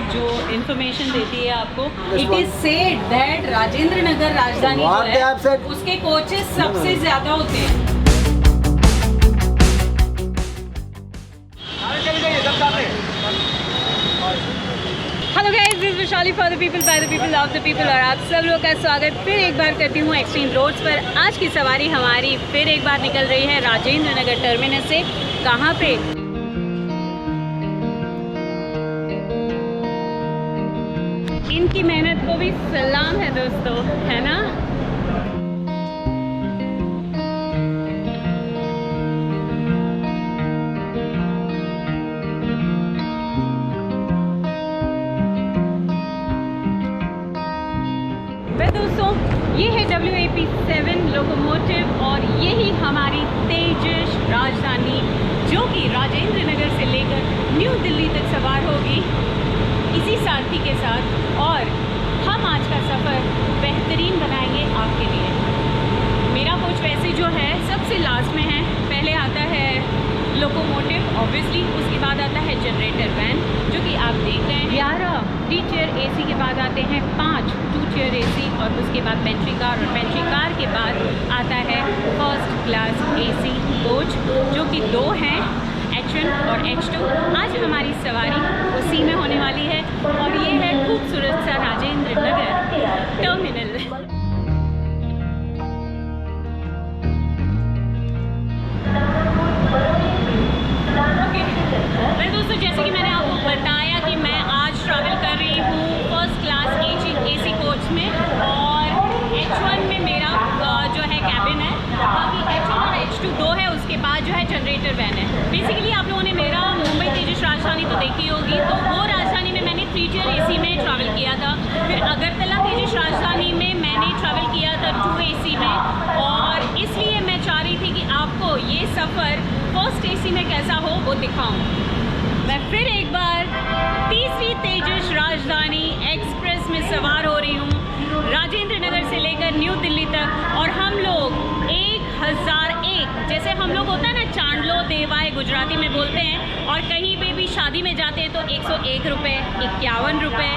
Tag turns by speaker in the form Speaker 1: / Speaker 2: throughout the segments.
Speaker 1: जो इन्फॉर्मेशन देती है आपको। It is said that Rajendra Nagar राजधानी जो है उसके कोचेस सबसे ज्यादा होते हैं। Hello guys, this is Vaishali for the people by the people of the people, और आप सब लोग का स्वागत फिर एक बार करती हूँ एक्सट्रीम रोड्स पर। आज की सवारी हमारी फिर एक बार निकल रही है राजेंद्र नगर टर्मिनस से। कहाँ पे? इनकी मेहनत को भी सलाम है दोस्तों, है ना। दोस्तों, ये है WAP7 लोकोमोटिव और यही हमारी तेजस राजधानी जो कि राजेंद्र नगर से लेकर न्यू दिल्ली तक सवार होगी इसी सारथी के साथ। और हम आज का सफ़र बेहतरीन बनाएंगे आपके लिए। मेरा कोच वैसे जो है सबसे लास्ट में है। पहले आता है लोकोमोटिव ऑब्वियसली, उसके बाद आता है जनरेटर वैन जो कि आप देख रहे हैं। 11 3 चेयर AC के बाद आते हैं 5 2 चेयर AC और उसके बाद पेंट्री कार, और पेंट्री कार के बाद आता है फर्स्ट क्लास AC कोच जो कि 2 हैं, H1 और H2। आज हमारी सवारी उसी में होने वाली है और ये है खूबसूरत सा राजेंद्र नगर टर्मिनल। वेल दोस्तों, जैसे कि मैंने आपको बताया कि मैं आज ट्रैवल कर रही हूँ फर्स्ट क्लास AC कोच में, और H1 में मेरा जो है कैबिन है, बाकी H1 और H2 2 है, उसके बाद जो है जनरेटर वैन है। बेसिकली आप लोगों ने मेरा मुंबई तेजस राजधानी तो देखी होगी, तो वो राजधानी में मैंने 3 चेयर AC में ट्रैवल किया था। फिर अगरतला तेजस राजधानी में मैंने ट्रैवल किया था 2 AC में, और इसलिए मैं चाह रही थी कि आपको ये सफ़र फर्स्ट AC में कैसा हो वो दिखाऊं। मैं फिर एक बार तीसरी तेजस राजधानी एक्सप्रेस में सवार हो रही हूँ राजेंद्र नगर से लेकर न्यू दिल्ली तक, और हम लोग 1001 जैसे हम लोग होता है ना, चांडलो देवाय गुजराती में बोलते हैं, और कहीं पे भी शादी में जाते हैं तो 101 रुपये, 51 रुपये,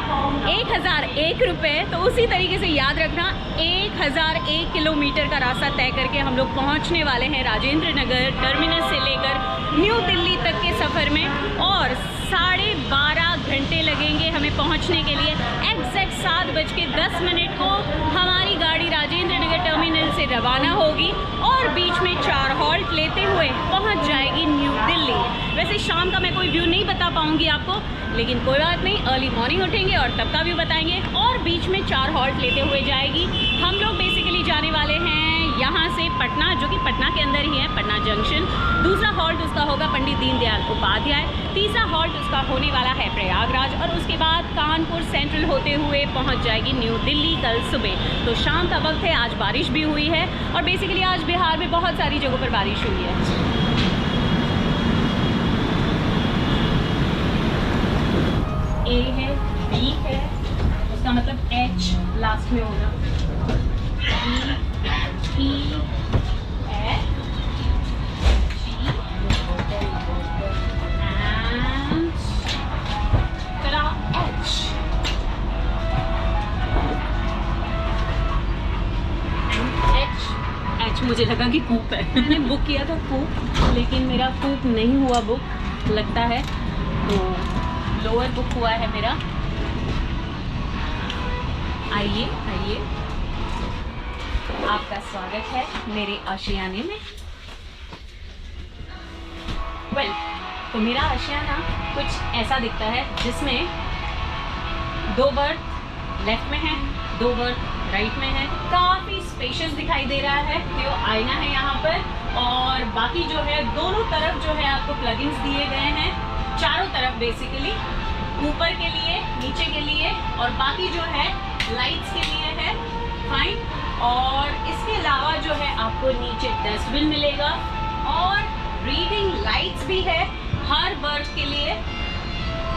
Speaker 1: 1001 रुपये। तो उसी तरीके से याद रखना, 1001 किलोमीटर का रास्ता तय करके हम लोग पहुंचने वाले हैं राजेंद्र नगर टर्मिनस से लेकर न्यू दिल्ली तक के सफ़र में, और 12.5 घंटे लगेंगे हमें पहुंचने के लिए। एग्जैक्ट 7:10 को हमारी गाड़ी राजेंद्र नगर टर्मिनल से रवाना होगी और बीच में 4 हॉल्ट लेते हुए पहुंच जाएगी न्यू दिल्ली। वैसे शाम का मैं कोई व्यू नहीं बता पाऊंगी आपको, लेकिन कोई बात नहीं, अर्ली मॉर्निंग उठेंगे और तब का व्यू बताएंगे। और बीच में 4 हॉल्ट लेते हुए जाएगी। हम लोग बेसिकली जाने वाले हैं यहाँ से पटना, जो कि पटना के अंदर ही है, पटना जंक्शन। दूसरा हॉल्ट उसका होगा पंडित दीनदयाल उपाध्याय। तीसरा हॉल्ट उसका होने वाला है प्रयागराज, और उसके बाद कानपुर सेंट्रल होते हुए पहुँच जाएगी न्यू दिल्ली कल सुबह। तो शाम का वक्त है, आज बारिश भी हुई है, और बेसिकली आज बिहार में बहुत सारी जगहों पर बारिश हुई है। A है, B है, उसका मतलब H लास्ट में होगा, E, F, G and चला H। H मुझे लगा कि कूप है। मैंने बुक किया था कूप, लेकिन मेरा कूप नहीं हुआ बुक लगता है, तो लोअर बुक हुआ है मेरा। आइए आइए, आपका स्वागत है मेरे आशियाने में। वेल, तो मेरा आशियाना कुछ ऐसा दिखता है जिसमें 2 बर्थ लेफ्ट में है, 2 बर्थ राइट में है। काफ़ी स्पेशियस दिखाई दे रहा है, जो आईना है यहाँ पर, और बाकी जो है दोनों तरफ जो है आपको प्लगइन्स दिए गए हैं, चारों तरफ बेसिकली, ऊपर के लिए, नीचे के लिए, और बाकी जो है लाइट्स के लिए है, फाइन। और इसके अलावा जो है आपको नीचे डस्टबिन मिलेगा, और रीडिंग लाइट्स भी है हर बर्थ के लिए।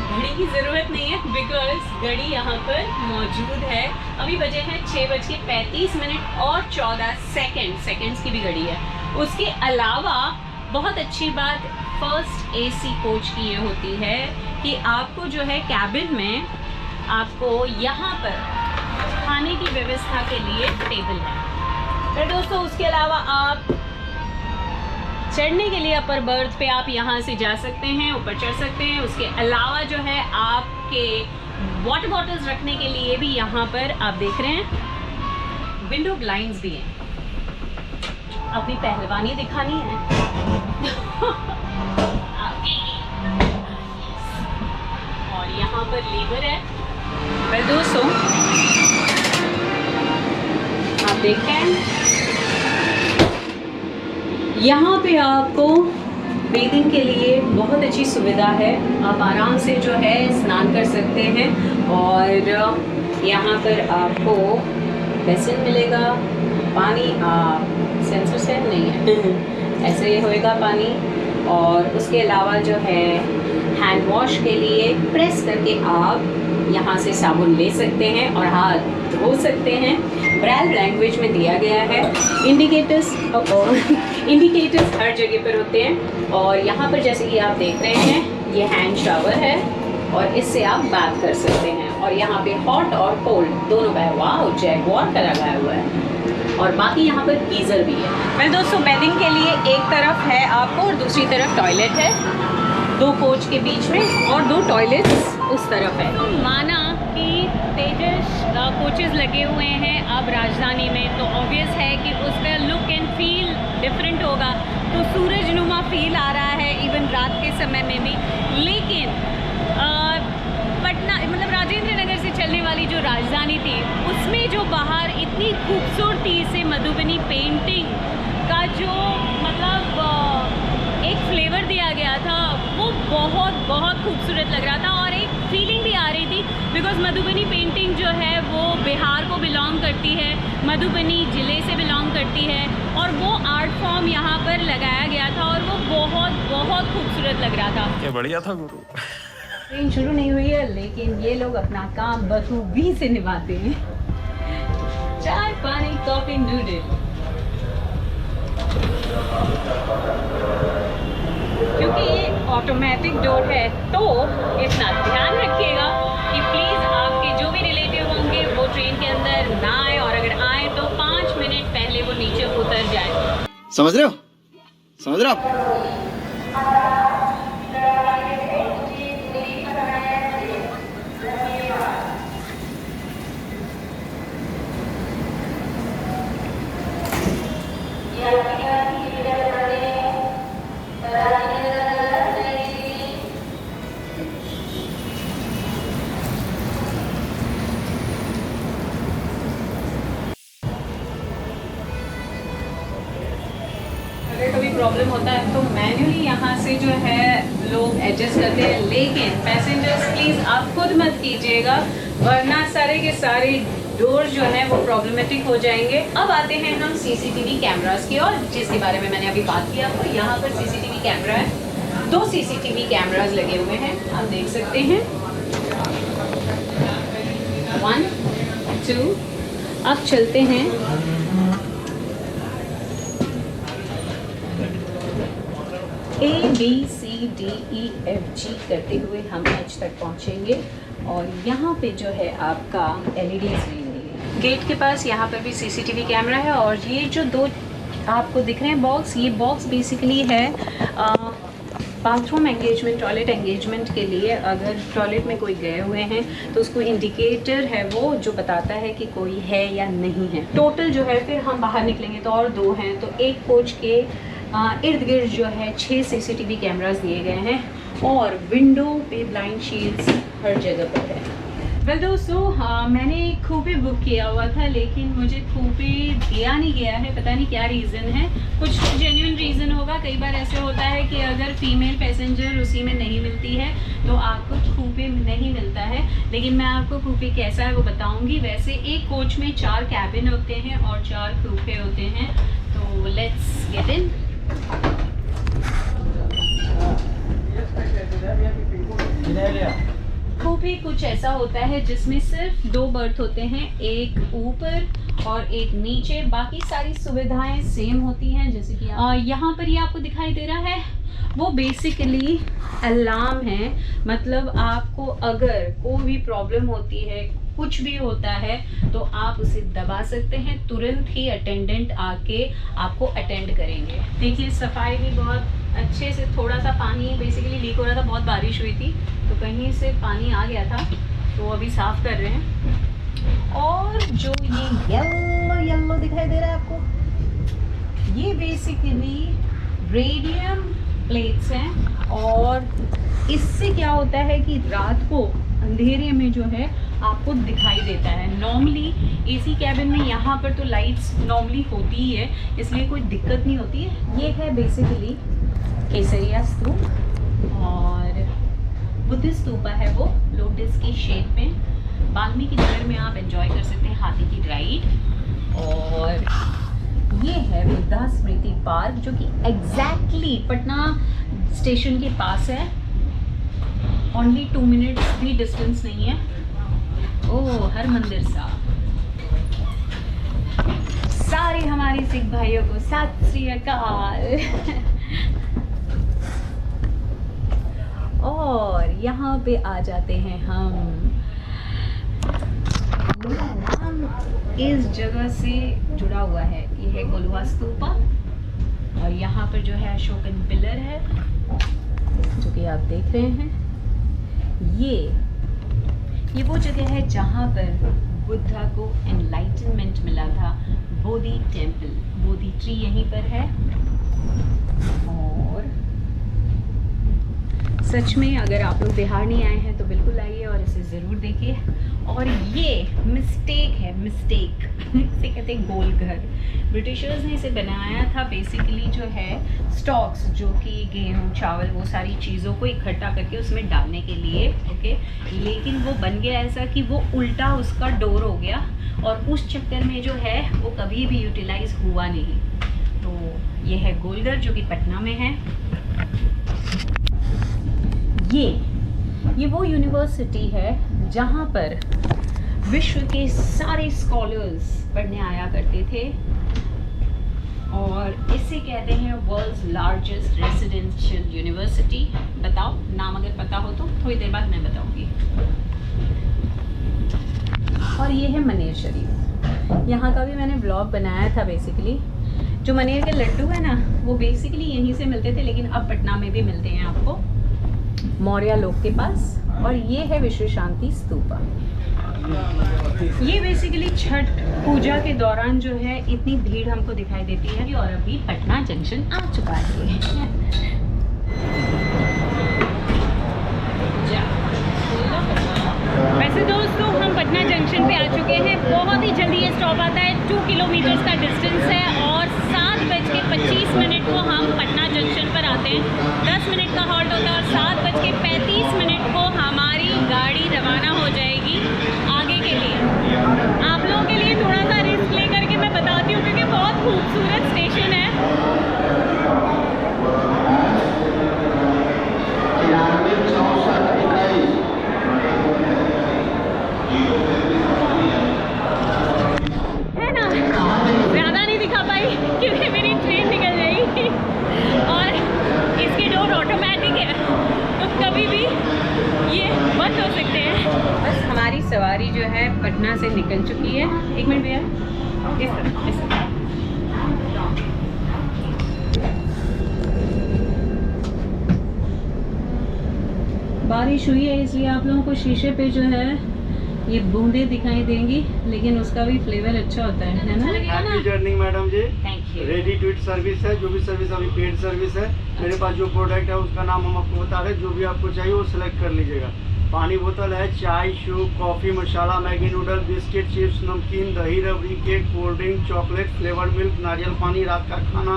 Speaker 1: घड़ी की ज़रूरत नहीं है बिकॉज घड़ी यहाँ पर मौजूद है। अभी बजे हैं 6:35 और 14 सेकेंड्स की भी घड़ी है। उसके अलावा बहुत अच्छी बात फर्स्ट AC कोच की ये होती है कि आपको जो है कैबिन में आपको यहाँ पर खाने की व्यवस्था के लिए टेबल है। फिर दोस्तों उसके अलावा आप चढ़ने के लिए अपर बर्थ पे आप यहाँ से जा सकते हैं, ऊपर चढ़ सकते हैं। उसके अलावा जो है आपके वाटर बॉटल्स रखने के लिए भी यहाँ पर आप देख रहे हैं विंडो ब्लाइंड्स भी हैं। अपनी पहलवानी दिखानी है और यहाँ पर लीवर है। फिर दोस्तों आप देखते हैं यहाँ पे आपको बेदिंग के लिए बहुत अच्छी सुविधा है। आप आराम से जो है स्नान कर सकते हैं और यहाँ पर आपको बेसिन मिलेगा। पानी आप सेंसर से नहीं है ऐसे ही होएगा पानी। और उसके अलावा जो है हैंड वॉश के लिए प्रेस करके आप यहाँ से साबुन ले सकते हैं और हाथ धो सकते हैं। ब्रेल लैंग्वेज में दिया गया है। इंडिकेटर्स हर जगह पर होते हैं। और यहाँ पर जैसे कि आप देख रहे हैं ये हैंड शावर है और इससे आप बात कर सकते हैं। और यहाँ पे हॉट और कोल्ड दोनों का है। वाह, जैगवार का लगाया हुआ है। और बाकी यहाँ पर गीज़र भी है। वेल दोस्तों बेडिंग के लिए एक तरफ है आपको और दूसरी तरफ टॉयलेट है, 2 कोच के बीच में और 2 टॉयलेट्स उस तरफ है। तो माना कि तेजस कोचेस लगे हुए हैं अब राजधानी में, तो ऑब्वियस है कि उसका लुक एंड फील डिफरेंट होगा। तो सूरजनुमा फील आ रहा है इवन रात के समय में भी। लेकिन पटना मतलब राजेंद्र नगर से चलने वाली जो राजधानी थी उसमें जो बाहर इतनी खूबसूरती से मधुबनी पेंटिंग का जो मतलब एक फ्लेवर दिया गया था वो बहुत बहुत खूबसूरत लग रहा था। और एक फीलिंग भी आ रही थी बिकॉज मधुबनी पेंटिंग जो है वो बिहार को बिलोंग करती है, मधुबनी ज़िले से बिलोंग करती है और वो आर्ट फॉर्म यहाँ पर लगाया गया था और वो बहुत बहुत खूबसूरत लग रहा था।
Speaker 2: क्या बढ़िया था गुरु।
Speaker 1: ट्रेन शुरू नहीं हुई है लेकिन ये लोग अपना काम बखूबी से निभाते हैं। चाय पानी कॉफी नूडल। क्योंकि ये ऑटोमेटिक डोर है तो इतना ध्यान रखिएगा कि प्लीज़ आपके जो भी रिलेटिव होंगे वो ट्रेन के अंदर ना आए और अगर आए तो 5 मिनट पहले वो नीचे उतर जाए।
Speaker 3: समझ रहे हो? समझ रहे हो?
Speaker 1: कभी प्रॉब्लम होता है तो मैन्युअली यहाँ से जो है लोग एडजस्ट करते हैं। लेकिन पैसेंजर्स प्लीज़ आप खुद मत कीजिएगा वरना सारे के सारे डोर जो है वो प्रॉब्लमेटिक हो जाएंगे। अब आते हैं हम सीसीटीवी कैमरास की और जिसके बारे में मैंने अभी बात की आपको। यहाँ पर सीसीटीवी कैमरा है, 2 सीसीटीवी कैमरास लगे हुए हैं आप देख सकते हैं। 1 2 अब चलते हैं ABCDEFG करते हुए हम H तक पहुंचेंगे और यहाँ पे जो है आपका LED स्क्रीन है। गेट के पास यहाँ पर भी सीसीटीवी कैमरा है और ये जो 2 आपको दिख रहे हैं बॉक्स, ये बॉक्स बेसिकली है बाथरूम एंगेजमेंट, टॉयलेट एंगेजमेंट के लिए। अगर टॉयलेट में कोई गए हुए हैं तो उसको इंडिकेटर है वो जो बताता है कि कोई है या नहीं है। टोटल जो है फिर हम बाहर निकलेंगे तो और 2 हैं, तो एक कोच के इर्द गिर्द जो है 6 सीसीटीवी कैमरास दिए गए हैं और विंडो पे ब्लाइंड शील्ड्स हर जगह पर है। वेल दोस्तों मैंने कूपे बुक किया हुआ था लेकिन मुझे कूपे दिया नहीं गया है, पता नहीं क्या रीज़न है। कुछ जेन्युइन रीज़न होगा। कई बार ऐसे होता है कि अगर फीमेल पैसेंजर उसी में नहीं मिलती है तो आपको कूपे नहीं मिलता है। लेकिन मैं आपको कूपे कैसा है वो बताऊंगी। वैसे एक कोच में 4 कैबिन होते हैं और 4 कूपे होते हैं। तो लेट्स गेट इन। कूपे कुछ ऐसा होता है जिसमें सिर्फ 2 बर्थ होते हैं, एक ऊपर और एक नीचे। बाकी सारी सुविधाएं सेम होती हैं जैसे कि यहाँ पर ये आपको दिखाई दे रहा है, वो बेसिकली अलार्म है। मतलब आपको अगर कोई भी प्रॉब्लम होती है, कुछ भी होता है, तो आप उसे दबा सकते हैं, तुरंत ही अटेंडेंट आके आपको अटेंड करेंगे। देखिए सफाई भी बहुत अच्छे से, थोड़ा सा पानी बेसिकली लीक हो रहा था, बहुत बारिश हुई थी तो कहीं से पानी आ गया था, तो अभी साफ़ कर रहे हैं। और जो ये येलो दिखाई दे रहा है आपको, ये बेसिकली रेडियम प्लेट्स हैं। और इससे क्या होता है कि रात को अंधेरे में जो है आपको दिखाई देता है। नॉर्मली एसी कैबिन में यहाँ पर तो लाइट्स नॉर्मली होती ही है, इसलिए कोई दिक्कत नहीं होती है। ये है बेसिकली केसरिया स्तूप, और बुद्ध स्तूपा है वो लोटस की शेप में। वाल्मीकि नगर में आप एंजॉय कर सकते हैं हाथी की राइड। और ये है बुद्धा स्मृति पार्क, जो कि एग्जैक्टली पटना स्टेशन के पास है। ओनली 2 मिनट्स भी डिस्टेंस नहीं है। ओह, हर मंदिर साहब। सारे हमारे सिख भाइयों को सत श्री अकाल। और यहाँ पे आ जाते हैं हम। इस जगह से जुड़ा हुआ है, ये है गोलुआ स्तूपा, और यहाँ पर जो है अशोकन पिलर है जो कि आप देख रहे हैं। ये वो जगह है जहाँ पर बुद्धा को एनलाइटनमेंट मिला था। बोधि टेम्पल, बोधि ट्री यहीं पर है। और सच में अगर आप लोग बिहार नहीं आए हैं तो बिल्कुल आइए और इसे ज़रूर देखिए। और ये मिस्टेक है, मिस्टेक इसे कहते हैं गोल घर। ब्रिटिशर्स ने इसे बनाया था बेसिकली जो है स्टॉक्स, जो कि गेहूँ चावल वो सारी चीज़ों को इकट्ठा करके उसमें डालने के लिए, ओके। लेकिन वो बन गया ऐसा कि वो उल्टा उसका डोर हो गया, और उस चक्कर में जो है वो कभी भी यूटिलाइज हुआ नहीं। तो ये है गोलघर जो कि पटना में है। ये वो यूनिवर्सिटी है जहाँ पर विश्व के सारे स्कॉलर्स पढ़ने आया करते थे, और इसे कहते हैं वर्ल्ड्स लार्जेस्ट रेसिडेंशियल यूनिवर्सिटी। बताओ नाम अगर पता हो तो, थोड़ी देर बाद मैं बताऊंगी। और ये है मनेर शरीफ। यहाँ का भी मैंने ब्लॉग बनाया था। बेसिकली जो मनेर के लड्डू है ना, वो बेसिकली यहीं से मिलते थे, लेकिन अब पटना में भी मिलते हैं आपको, मौर्य लोग के पास। और ये है विश्व शांति स्तूपा। ये बेसिकली छठ पूजा के दौरान जो है इतनी भीड़ हमको दिखाई देती है। और अभी पटना जंक्शन आ चुका है। वैसे दोस्तों हम पटना जंक्शन पे आ चुके हैं। बहुत ही जल्दी ये स्टॉप आता है, 2 किलोमीटर का डिस्टेंस है, और 7:25 को हम पटना जंक्शन पर आते हैं। 10 मिनट का हॉल्ट होता है, और 7:35 को हमारी गाड़ी रवाना हो जाएगी आगे के लिए। आप लोगों के लिए थोड़ा सा रिस्क ले करके मैं बताती हूँ, क्योंकि बहुत खूबसूरत स्टेशन है। है ना, ज़्यादा नहीं दिखा पाई क्योंकि मेरी ट्रेन निकल जाएगी, और इसके डोर ऑटोमेटिक है, तो कभी भी ये बंद हो सकते हैं। बस हमारी सवारी जो है पटना से निकल चुकी है। 1 मिनट भैया, इस तरह। बारिश हुई है इसलिए आप लोगों को शीशे पे जो है ये बूंदे दिखाई देंगी, लेकिन उसका भी फ्लेवर अच्छा होता है ना।
Speaker 2: Happy journey madam ji.
Speaker 1: Thank you.
Speaker 2: Ready to eat service है, जो भी सर्विस अभी पेड सर्विस है। मेरे पास जो प्रोडक्ट है उसका नाम हम आपको बता रहे हैं, जो भी आपको चाहिए वो सिलेक्ट कर लीजिएगा। पानी बोतल है, चाय, सूप, कॉफ़ी, मसाला, मैगी नूडल, बिस्किट, चिप्स, नमकीन, दही, रबड़ी, cake, cold drink, chocolate, flavoured milk, नारियल पानी, रात का खाना,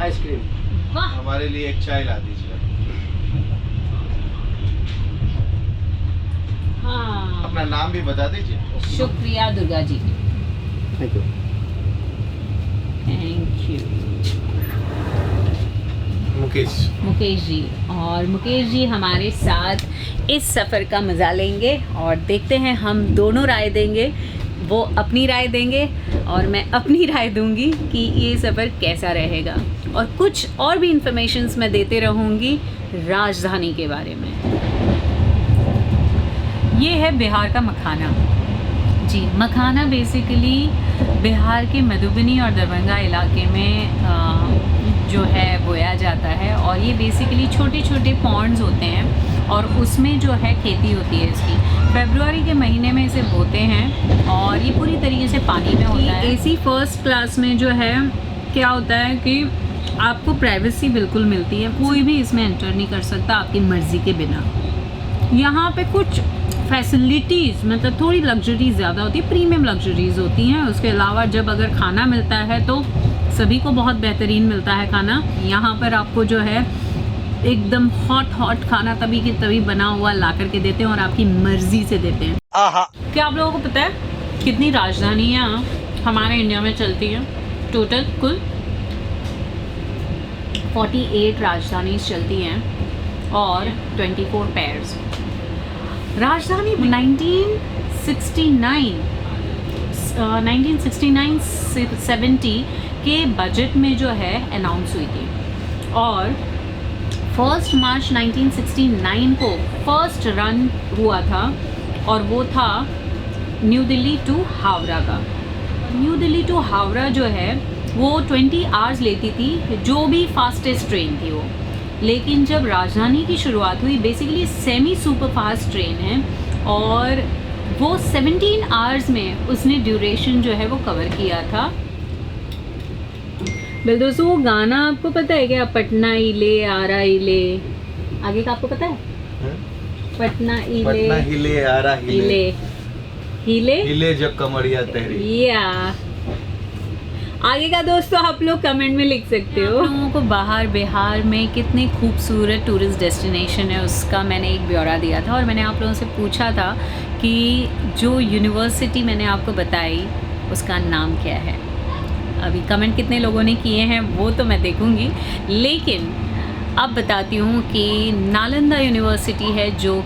Speaker 2: आइसक्रीम।
Speaker 1: वाह,
Speaker 4: हमारे लिए एक चाय ला दीजिए।
Speaker 1: हाँ,
Speaker 4: अपना नाम भी बता दीजिए।
Speaker 1: शुक्रिया Durga ji,
Speaker 2: thank you.
Speaker 1: Thank you. Mukesh ji, और मुकेश जी हमारे साथ इस सफ़र का मज़ा लेंगे, और देखते हैं हम दोनों राय देंगे, वो अपनी राय देंगे और मैं अपनी राय दूंगी कि ये सफ़र कैसा रहेगा, और कुछ और भी इंफॉर्मेशंस मैं देते रहूँगी राजधानी के बारे में। ये है बिहार का मखाना। जी, मखाना बेसिकली बिहार के मधुबनी और दरभंगा इलाके में जो है बोया जाता है, और ये बेसिकली छोटे छोटे पॉन्ड्स होते हैं और उसमें जो है खेती होती है इसकी। फरवरी के महीने में इसे बोते हैं और ये पूरी तरीके से पानी में होता है। एसी फर्स्ट क्लास में जो है क्या होता है कि आपको प्राइवेसी बिल्कुल मिलती है, कोई भी इसमें एंटर नहीं कर सकता आपकी मर्ज़ी के बिना। यहाँ पे कुछ फैसिलिटीज़ मतलब थोड़ी लग्जरीज ज़्यादा होती है, प्रीमियम लग्जरीज होती हैं। उसके अलावा जब अगर खाना मिलता है तो सभी को बहुत बेहतरीन मिलता है खाना। यहाँ पर आपको जो है एकदम हॉट खाना तभी के तभी बना हुआ ला करके देते हैं और आपकी मर्जी से देते हैं। क्या आप लोगों को पता है कितनी राजधानियाँ हमारे इंडिया में चलती हैं? टोटल कुल 48 राजधानी चलती हैं और 24 पेयर्स। राजधानी 1969-70 के बजट में जो है अनाउंस हुई थी, और 1 मार्च 1969 को फर्स्ट रन हुआ था, और वो था न्यू दिल्ली टू हावड़ा का। न्यू दिल्ली टू हावड़ा जो है वो 20 आवर्स लेती थी, जो भी फास्टेस्ट ट्रेन थी वो। लेकिन जब राजधानी की शुरुआत हुई, basically semi super fast train है, और वो 17 आवर्स में उसने ड्यूरेशन जो है वो कवर किया था। बिल दोस्तों, वो गाना आपको पता है क्या? पटना हिले आरा हिले, आगे का आपको पता है? पटना हिले
Speaker 4: आरा हिले
Speaker 1: हिले
Speaker 4: हिले जब कमरिया तहरी।
Speaker 1: या आगे का दोस्तों आप लोग कमेंट में लिख सकते हो। लोगों को बाहर बिहार में कितने खूबसूरत टूरिस्ट डेस्टिनेशन है उसका मैंने एक ब्यौरा दिया था, और मैंने आप लोगों से पूछा था कि जो यूनिवर्सिटी मैंने आपको बताई उसका नाम क्या है। अभी कमेंट कितने लोगों ने किए हैं वो तो मैं देखूंगी, लेकिन अब बताती हूँ कि नालंदा यूनिवर्सिटी है जो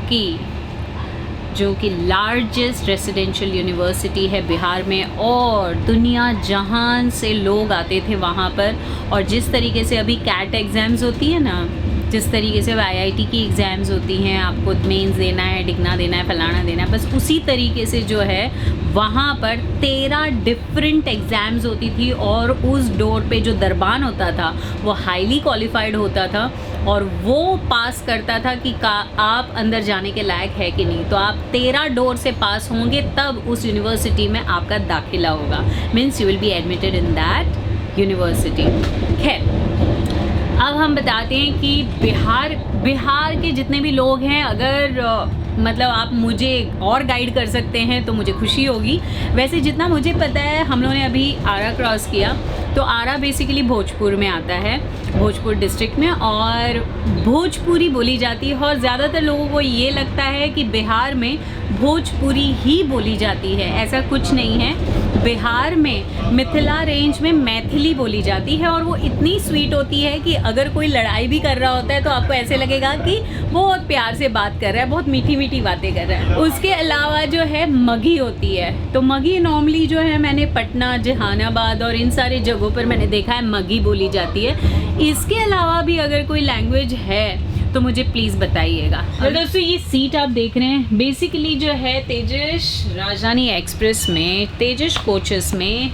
Speaker 1: कि लार्जेस्ट रेसिडेंशियल यूनिवर्सिटी है बिहार में, और दुनिया जहान से लोग आते थे वहाँ पर। और जिस तरीके से अभी कैट एग्ज़ाम्स होती है ना, जिस तरीके से IIT की एग्ज़ाम्स होती हैं, आपको मेंस देना है, डिग्ना देना है, फलाना देना है, बस उसी तरीके से जो है वहाँ पर 13 डिफरेंट एग्ज़ाम्स होती थी, और उस डोर पे जो दरबान होता था वो हाईली क्वालिफाइड होता था, और वो पास करता था कि आप अंदर जाने के लायक है कि नहीं। तो आप 13 डोर से पास होंगे तब उस यूनिवर्सिटी में आपका दाखिला होगा, means you will be admitted in that university. खैर, अब हम बताते हैं कि बिहार के जितने भी लोग हैं, अगर मतलब आप मुझे और गाइड कर सकते हैं तो मुझे खुशी होगी। वैसे जितना मुझे पता है, हम लोगों ने अभी आरा क्रॉस किया, तो आरा बेसिकली भोजपुर में आता है, भोजपुर डिस्ट्रिक्ट में, और भोजपुरी बोली जाती है। और ज़्यादातर लोगों को ये लगता है कि बिहार में भोजपुरी ही बोली जाती है, ऐसा कुछ नहीं है। बिहार में मिथिला रेंज में मैथिली बोली जाती है, और वो इतनी स्वीट होती है कि अगर कोई लड़ाई भी कर रहा होता है तो आपको ऐसे लगेगा कि बहुत प्यार से बात कर रहा है, बहुत मीठी मीठी बातें कर रहा है। उसके अलावा जो है मगी होती है, तो मगी नॉर्मली जो है मैंने पटना, जहानाबाद और इन सारे जगहों पर मैंने देखा है मगी बोली जाती है। इसके अलावा भी अगर कोई लैंग्वेज है तो मुझे प्लीज़ बताइएगा। और दोस्तों, ये सीट आप देख रहे हैं, बेसिकली जो है तेजस राजधानी एक्सप्रेस में, तेजस कोचेस में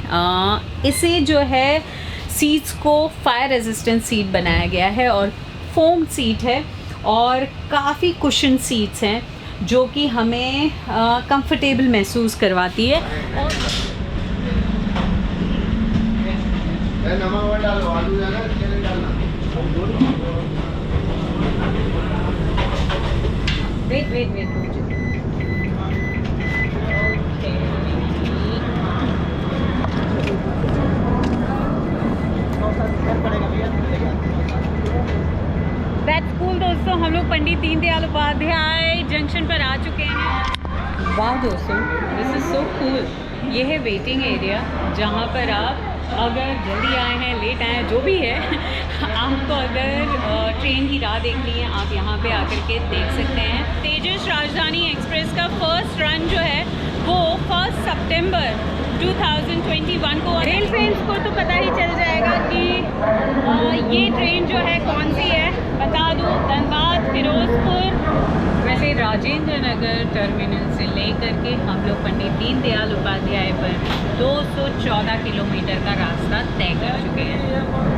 Speaker 1: इसे जो है सीट्स को फायर रेजिस्टेंट सीट बनाया गया है, और फोम सीट है, और काफ़ी कुशन सीट्स हैं जो कि हमें कंफर्टेबल महसूस करवाती है। और
Speaker 4: नमक डालो, आलू डालना, तेल डालना।
Speaker 1: Wait that's cool. दोस्तों, हम लोग पंडित दीनदयाल उपाध्याय जंक्शन पर आ चुके हैं। वाह दोस्तों, दिस इज़ सो कूल। ये है वेटिंग एरिया, जहाँ पर आप अगर जल्दी आए हैं, लेट आए हैं, जो भी है, आपको अगर ट्रेन की राह देखनी है, आप यहाँ पे आकर के देख सकते हैं। तेजस राजधानी एक्सप्रेस का फर्स्ट रन जो है वो 1 सितंबर 2021 को। रेल फ्रेंड्स को तो पता ही चल जाएगा कि ये ट्रेन जो है कौन सी है। बता दूँ, धनबाद फिरोजपुर, वैसे राजेंद्र नगर टर्मिनल से लेकर के हम लोग पंडित दीनदयाल उपाध्याय पर 214 किलोमीटर का रास्ता तय कर चुके हैं।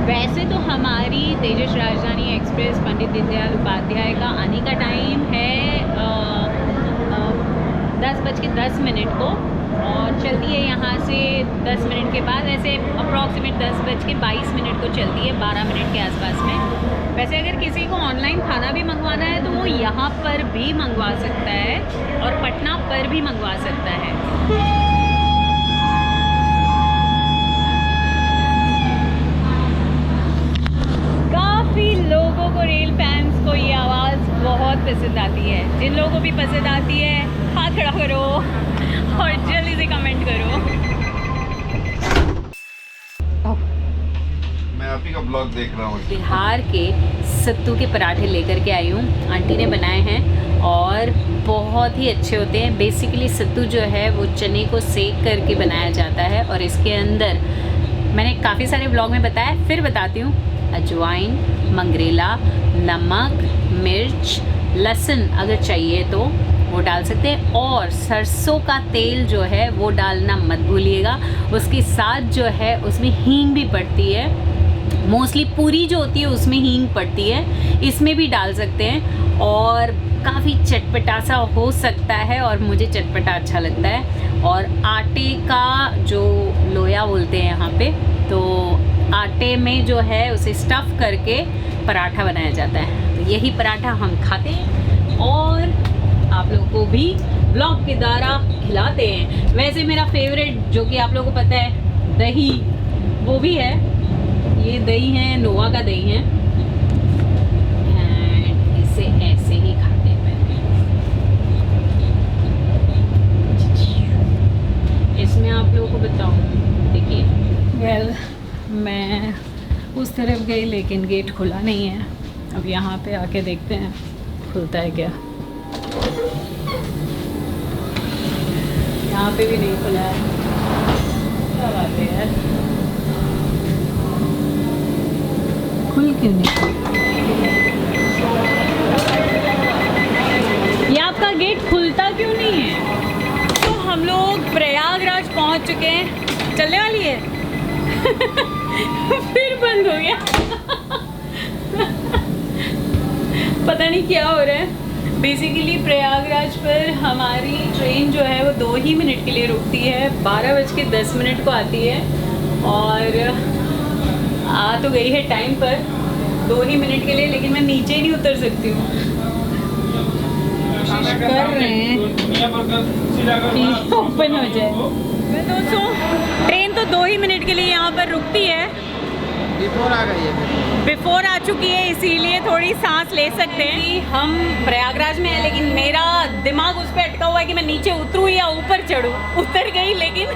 Speaker 1: वैसे तो हमारी तेजस राजधानी एक्सप्रेस पंडित दीनदयाल उपाध्याय का आने का टाइम है 10:10 को और चलती है यहाँ से 10 मिनट के बाद। ऐसे अप्रॉक्सीमेट 10:22 को चलती है, 12 मिनट के आसपास में। वैसे अगर किसी को ऑनलाइन खाना भी मंगवाना है तो वो यहाँ पर भी मंगवा सकता है और पटना पर भी मंगवा सकता है। काफ़ी लोगों को, रेल फैंस को ये आवाज़ बहुत पसंद आती है। जिन लोगों को भी पसंद आती है हाथ खड़ा करो और जल्दी से कमेंट करो।
Speaker 4: मैं आप ही का ब्लॉग देख रहा हूँ।
Speaker 1: बिहार के सत्तू के पराठे लेकर के आई हूँ, आंटी ने बनाए हैं और बहुत ही अच्छे होते हैं। बेसिकली सत्तू जो है वो चने को सेक करके बनाया जाता है और इसके अंदर मैंने काफ़ी सारे ब्लॉग में बताया, फिर बताती हूँ, अजवाइन, मंगरेला, नमक, मिर्च, लहसुन अगर चाहिए तो वो डाल सकते हैं और सरसों का तेल जो है वो डालना मत भूलिएगा। उसके साथ जो है उसमें हींग भी पड़ती है, मोस्टली पूरी जो होती है उसमें हींग पड़ती है, इसमें भी डाल सकते हैं और काफ़ी चटपटा सा हो सकता है और मुझे चटपटा अच्छा लगता है। और आटे का जो लोया बोलते हैं यहाँ पे, तो आटे में जो है उसे स्टफ़ करके पराठा बनाया जाता है। तो यही पराठा हम खाते हैं और आप लोगों को भी ब्लॉग के द्वारा खिलाते हैं। वैसे मेरा फेवरेट जो कि आप लोगों को पता है दही, वो भी है। ये दही है, नोवा का दही है एंड इसे ऐसे ही खाते हैं। इसमें आप लोगों को बताऊं, देखिए मैं उस तरफ गई लेकिन गेट खुला नहीं है। अब यहाँ पे आके देखते हैं खुलता है क्या। यहाँ पे भी नहीं खुला है, क्या बात है यार, खुल क्यों नहीं? ये आपका गेट खुलता क्यों नहीं है? तो हम लोग प्रयागराज पहुंच चुके हैं, चलने वाली है फिर बंद हो गया पता नहीं क्या हो रहा है। बेसिकली प्रयागराज पर हमारी ट्रेन जो है वो 2 ही मिनट के लिए रुकती है, 12:10 को आती है और आ तो गई है टाइम पर 2 ही मिनट के लिए, लेकिन मैं नीचे ही नहीं उतर सकती हूँ। कोशिश कर रहे हैं कि ओपन हो जाए। दोस्तों ट्रेन तो 2 ही मिनट के लिए यहाँ पर रुकती है,
Speaker 2: बिफोर आ गई है,
Speaker 1: बिफोर आ चुकी है, इसीलिए थोड़ी सांस ले सकते हैं कि हम प्रयागराज में हैं। लेकिन मेरा दिमाग उस पर अटका हुआ है कि मैं नीचे उतरूँ या ऊपर चढ़ूँ। उतर गई लेकिन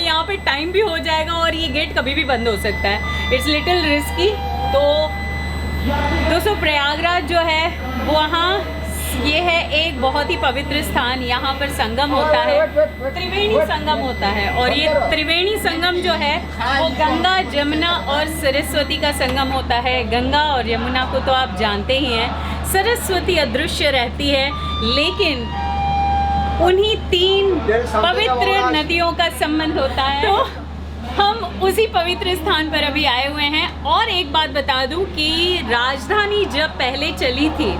Speaker 1: यहाँ पे टाइम भी हो जाएगा और ये गेट कभी भी बंद हो सकता है। It's little risky. तो दोस्तों प्रयागराज जो है वहाँ ये है एक बहुत ही पवित्र स्थान। यहाँ पर संगम होता है, त्रिवेणी संगम होता है और ये त्रिवेणी संगम जो है वो गंगा, जमुना और सरस्वती का संगम होता है। गंगा और यमुना को तो आप जानते ही हैं, सरस्वती अदृश्य रहती है, लेकिन उन्हीं 3 पवित्र नदियों का संबंध होता है। तो हम उसी पवित्र स्थान पर अभी आए हुए हैं। और एक बात बता दूं कि राजधानी जब पहले चली थी,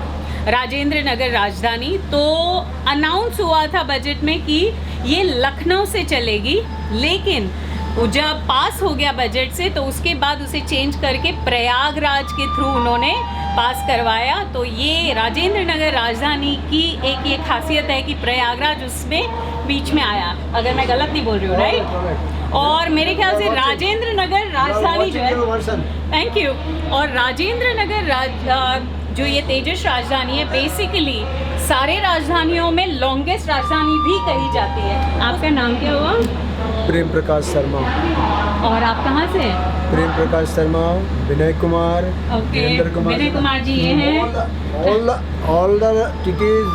Speaker 1: राजेंद्र नगर राजधानी, तो अनाउंस हुआ था बजट में कि ये लखनऊ से चलेगी, लेकिन जब पास हो गया बजट से तो उसके बाद उसे चेंज करके प्रयागराज के थ्रू उन्होंने पास करवाया। तो ये राजेंद्र नगर राजधानी की एक ये खासियत है कि प्रयागराज उसमें बीच में आया, अगर मैं गलत नहीं बोल रही हूँ, राइट। और मेरे ख्याल से राजेंद्र नगर राजधानी जो है, थैंक यू, और राजेंद्र नगर जो ये तेजस राजधानी है, बेसिकली सारे राजधानियों में लॉन्गेस्ट राजधानी भी कही जाती है। आपका नाम क्या हुआ?
Speaker 5: प्रेम प्रकाश शर्मा।
Speaker 1: और आप कहाँ से हैं?
Speaker 5: प्रेम प्रकाश शर्मा, विनय कुमार,
Speaker 1: ओके,
Speaker 5: वीरेंद्र कुमार।
Speaker 1: विनय कुमार जी ये हैं।
Speaker 5: all the tickets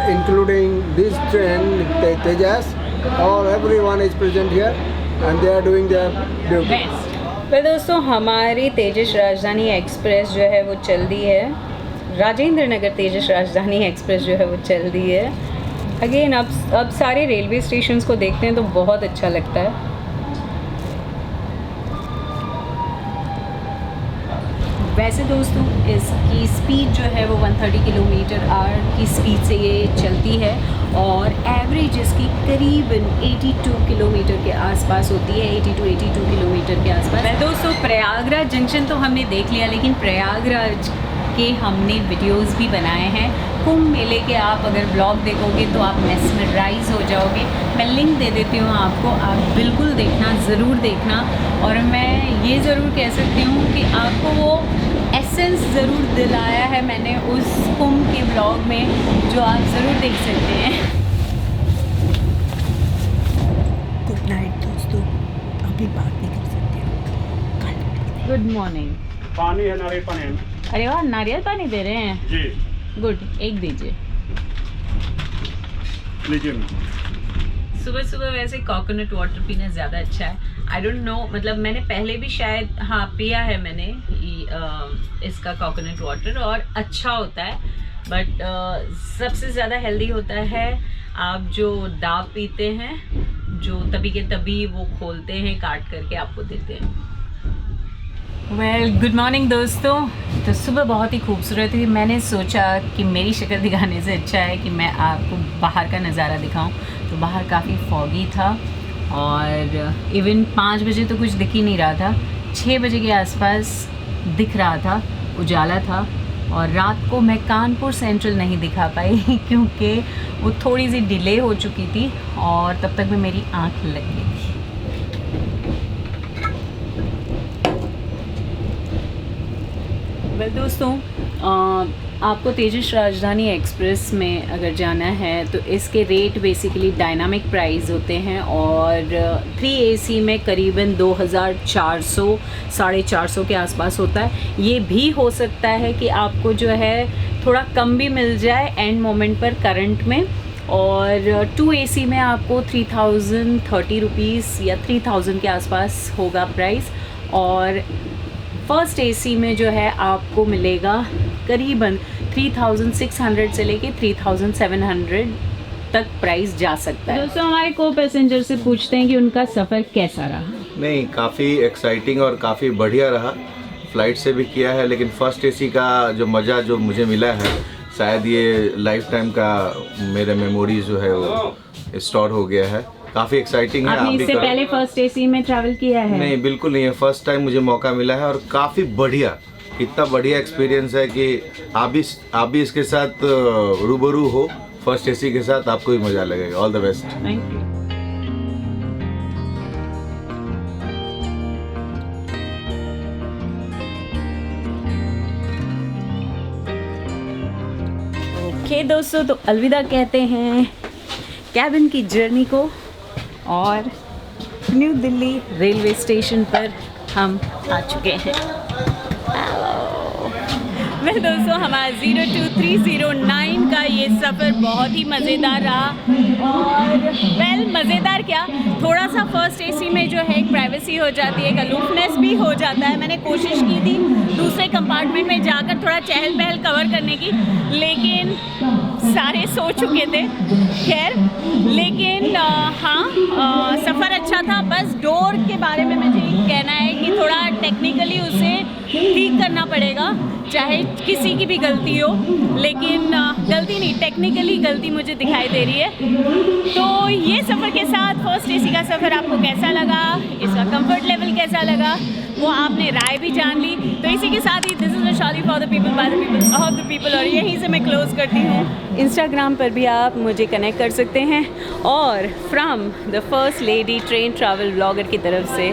Speaker 5: including this train, Tejas. All everyone is present here, and they are doing their duty.
Speaker 1: Best.
Speaker 6: तो दोस्तों हमारी तेजस राजधानी एक्सप्रेस जो है वो चल दी है, राजेंद्र नगर तेजस राजधानी एक्सप्रेस जो है वो चल दी है। अगेन अब सारे रेलवे स्टेशंस को देखते हैं तो बहुत अच्छा लगता है। वैसे दोस्तों इसकी स्पीड जो है वो 130 किलोमीटर/आवर की स्पीड से ये चलती है और एवरेज इसकी करीबन 82 किलोमीटर के आसपास होती है, 82 किलोमीटर के आसपास। वैसे दोस्तों प्रयागराज जंक्शन तो हमने देख लिया, लेकिन प्रयागराज के हमने वीडियोस भी बनाए हैं। कुंभ मेले के आप अगर ब्लॉग देखोगे तो आप मेस्मराइज हो जाओगे। मैं लिंक दे देती हूँ आपको, आप बिल्कुल देखना, ज़रूर देखना। और मैं ये ज़रूर कह सकती हूँ कि आपको वो एसेंस ज़रूर दिलाया है मैंने उस कुंभ के ब्लॉग में, जो आप ज़रूर देख सकते हैं। गुड नाइट दोस्तों, अभी बात नहीं कर सकते। Good morning.
Speaker 2: पानी है, नारियल पानी है।
Speaker 6: अरे वाह, नारियल पानी दे रहे हैं
Speaker 2: जी,
Speaker 6: गुड, एक दीजिए।
Speaker 2: लीजिए।
Speaker 6: सुबह सुबह वैसे कोकोनट वाटर पीना ज़्यादा अच्छा है। आई डोंट नो, मतलब मैंने पहले भी शायद हाँ पिया है मैंने इसका कोकोनट वाटर और अच्छा होता है, बट सबसे ज़्यादा हेल्दी होता है आप जो डाब पीते हैं, जो तभी के तभी वो खोलते हैं, काट करके आपको देते हैं। गुड मॉर्निंग दोस्तों। तो सुबह बहुत ही खूबसूरत थी। मैंने सोचा कि मेरी शक्ल दिखाने से अच्छा है कि मैं आपको बाहर का नज़ारा दिखाऊं। तो बाहर काफ़ी फॉगी था और इवन 5 बजे तो कुछ दिख ही नहीं रहा था, 6 बजे के आसपास दिख रहा था, उजाला था। और रात को मैं कानपुर सेंट्रल नहीं दिखा पाई क्योंकि वो थोड़ी सी डिले हो चुकी थी और तब तक में मेरी आँख लग गई थी। वेल दोस्तों, आपको तेजस राजधानी एक्सप्रेस में अगर जाना है तो इसके रेट बेसिकली डायनामिक प्राइस होते हैं और 3 AC में करीबन 2400 450 के आसपास होता है। ये भी हो सकता है कि आपको जो है थोड़ा कम भी मिल जाए एंड मोमेंट पर करंट में। और 2 AC में आपको 3030 रुपीज़ या 3000 के आसपास होगा प्राइस। और फर्स्ट AC में जो है आपको मिलेगा करीबन 3600 से लेके 3700 तक प्राइस जा सकता है। दोस्तों हमारे को पैसेंजर से पूछते हैं कि उनका सफ़र कैसा रहा।
Speaker 4: नहीं, काफ़ी एक्साइटिंग और काफ़ी बढ़िया रहा। फ्लाइट से भी किया है, लेकिन फर्स्ट AC का जो मज़ा जो मुझे मिला है, शायद ये लाइफ टाइम का मेरे मेमोरीज जो है वो स्टोर हो गया है। काफ़ी एक्साइटिंग है।
Speaker 6: आपने इससे पहले फर्स्ट AC में ट्रैवल किया है?
Speaker 4: नहीं, बिल्कुल नहीं है। फर्स्ट टाइम मुझे मौका मिला है और काफ़ी बढ़िया, इतना बढ़िया एक्सपीरियंस है कि आप भी इसके साथ रूबरू हो। फर्स्ट AC के साथ आपको भी मज़ा लगेगा। All the best.
Speaker 6: Thank you. Okay दोस्तों, तो अलविदा कहते हैं कैबिन की जर्नी को और न्यू दिल्ली रेलवे स्टेशन पर हम आ चुके हैं। वेल दोस्तों, हमारा 02309 का ये सफ़र बहुत ही मज़ेदार रहा। और वेल मज़ेदार क्या, थोड़ा सा फर्स्ट AC में जो है एक प्राइवेसी हो जाती है, एक अलूफनेस भी हो जाता है। मैंने कोशिश की थी दूसरे कंपार्टमेंट में जाकर थोड़ा चहल पहल कवर करने की, लेकिन सारे सो चुके थे। खैर, लेकिन हाँ सफ़र अच्छा था। बस डोर के बारे में मुझे कहना है कि थोड़ा टेक्निकली उसे ठीक करना पड़ेगा, चाहे किसी की भी गलती हो, लेकिन गलती नहीं, टेक्निकली गलती मुझे दिखाई दे रही है। तो ये सफ़र के साथ फर्स्ट AC का सफ़र आपको कैसा लगा, इसका कंफर्ट लेवल कैसा लगा, वो आपने राय भी जान ली। तो इसी के साथ ही this is Vaishali for the people by the people of the people, और यहीं से मैं क्लोज़ करती हूँ। इंस्टाग्राम पर भी आप मुझे कनेक्ट कर सकते हैं और from the first lady train travel blogger की तरफ से